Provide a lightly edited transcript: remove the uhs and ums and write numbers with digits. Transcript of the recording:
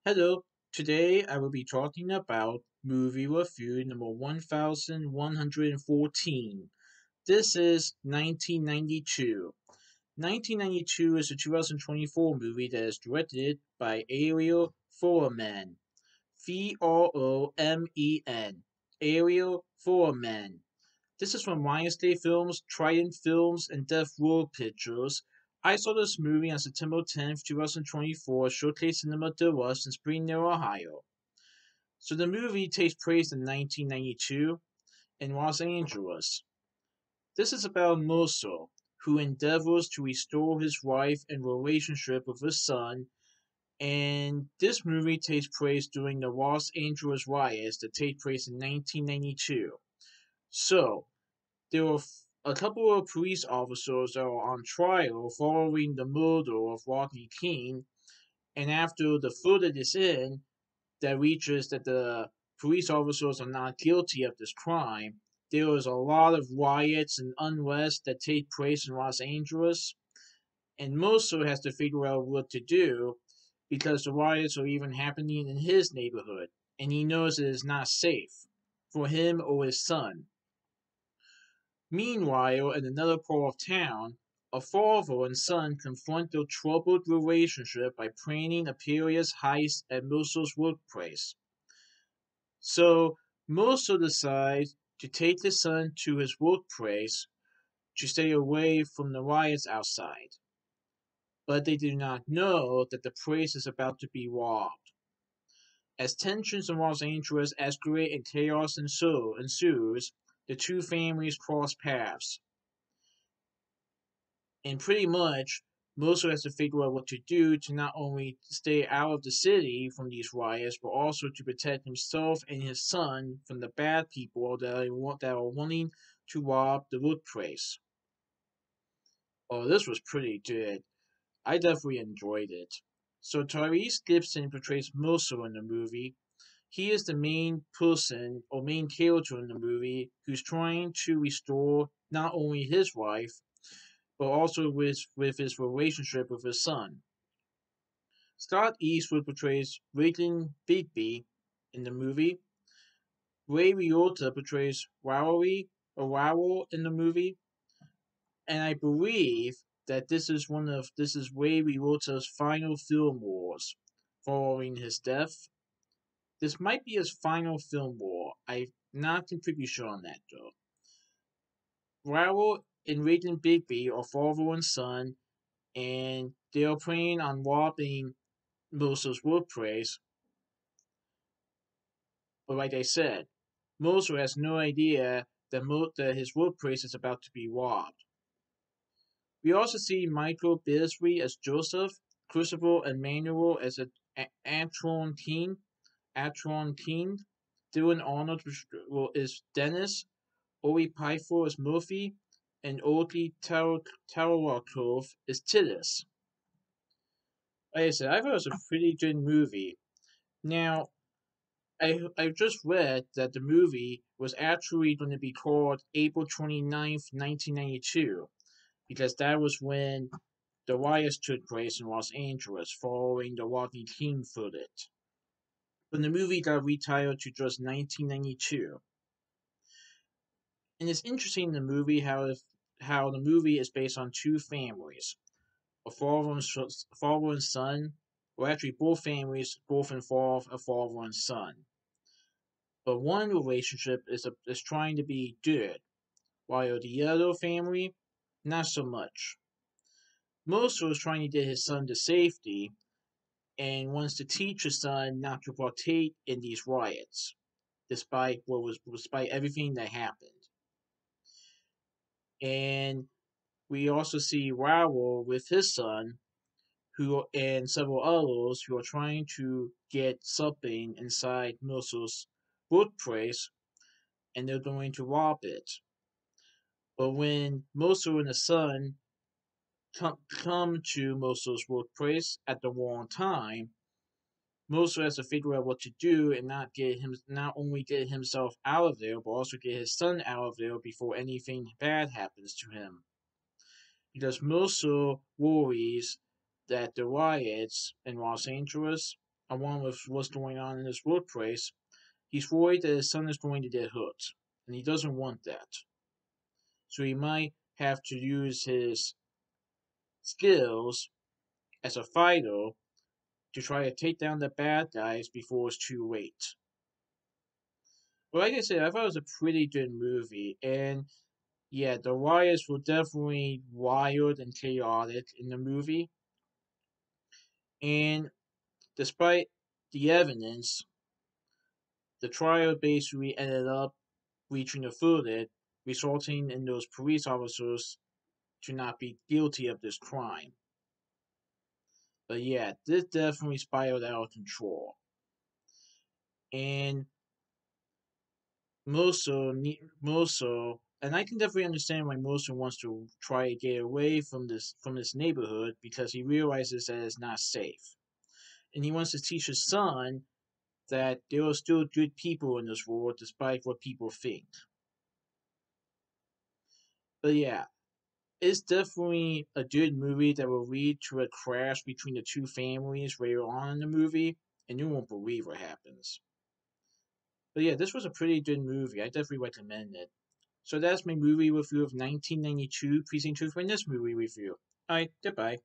Hello, today I will be talking about movie review number 1114. This is 1992. 1992 is a 2024 movie that is directed by Ariel Foreman. Vromen. Ariel Foreman. This is from Lionsgate Films, Trident Films, and Death Row Pictures. I saw this movie on September 10th, 2024, Showcase Cinema De Lux in Springdale, Ohio. So the movie takes place in 1992 in Los Angeles. This is about Mosul, who endeavors to restore his wife and relationship with his son, and this movie takes place during the Los Angeles riots that take place in 1992. So, there were a couple of police officers that were on trial following the murder of Rodney King, and after the footage is in that reaches that the police officers are not guilty of this crime, there was a lot of riots and unrest that take place in Los Angeles, and Mosul has to figure out what to do because the riots are even happening in his neighborhood, and he knows it is not safe for him or his son. Meanwhile, in another part of town, a father and son confront their troubled relationship by planning a perilous heist at Mosul's workplace. So, Mosul decides to take the son to his workplace to stay away from the riots outside. But they do not know that the place is about to be robbed. As tensions in Los Angeles escalate and chaos ensues, the two families cross paths. And pretty much, Mosul has to figure out what to do to not only stay out of the city from these riots, but also to protect himself and his son from the bad people that are wanting to rob the workplace. Oh, this was pretty good. I definitely enjoyed it. So Tyrese Gibson portrays Mosul in the movie. He is the main person or main character in the movie who's trying to restore not only his wife, but also with his relationship with his son. Scott Eastwood portrays Regan Bigby in the movie. Ray Liotta portrays Rowell in the movie, and I believe that this is Ray Liotta's final film roles following his death. This might be his final film role. I'm not completely sure on that though. Rowell and Regan Bigby are father and son, and they are planning on robbing Mosul's workplace. But like I said, Mosul has no idea that his workplace is about to be robbed. We also see Michael Beasley as Joseph, Christopher Emmanuel as Atron King, Dylan Arnold is Dennis, Ori Pfeiffer is Murphy, and Oki Tarakov is Tillis. Like I said, I thought it was a pretty good movie. Now, I just read that the movie was actually going to be called April 29th, 1992, because that was when the riots took place in Los Angeles following the Rodney King footage. But the movie got retitled to just 1992. And it's interesting in the movie how the movie is based on two families, a father and son. Well, actually, both families both involve a father and son. But one relationship is trying to be good, while the other family, not so much. Mosul is trying to get his son to safety and wants to teach his son not to partake in these riots, despite everything that happened. And we also see Raoul with his son, who and several others who are trying to get something inside Mosul's workplace, and they're going to rob it. But when Mosul and the son come to Mosul's workplace at the wrong time, Mosul has to figure out what to do and not only get himself out of there, but also get his son out of there before anything bad happens to him. Because Mosul worries that the riots in Los Angeles along with what's going on in his workplace, he's worried that his son is going to get hurt, and he doesn't want that. So he might have to use his skills as a fighter to try to take down the bad guys before it's too late. But like I said, I thought it was a pretty good movie, and yeah, the riots were definitely wild and chaotic in the movie, and despite the evidence, the trial basically ended up reaching a verdict, resulting in those police officers to not be guilty of this crime. But yeah, this definitely spiraled out of control. And Moso, and I can definitely understand why Moso wants to try to get away from this neighborhood because he realizes that it's not safe, and he wants to teach his son that there are still good people in this world despite what people think. But yeah, it's definitely a good movie that will lead to a crash between the two families later on in the movie, and you won't believe what happens. But yeah, this was a pretty good movie. I definitely recommend it. So that's my movie review of 1992 Precinct 2 for this movie review. Alright, goodbye.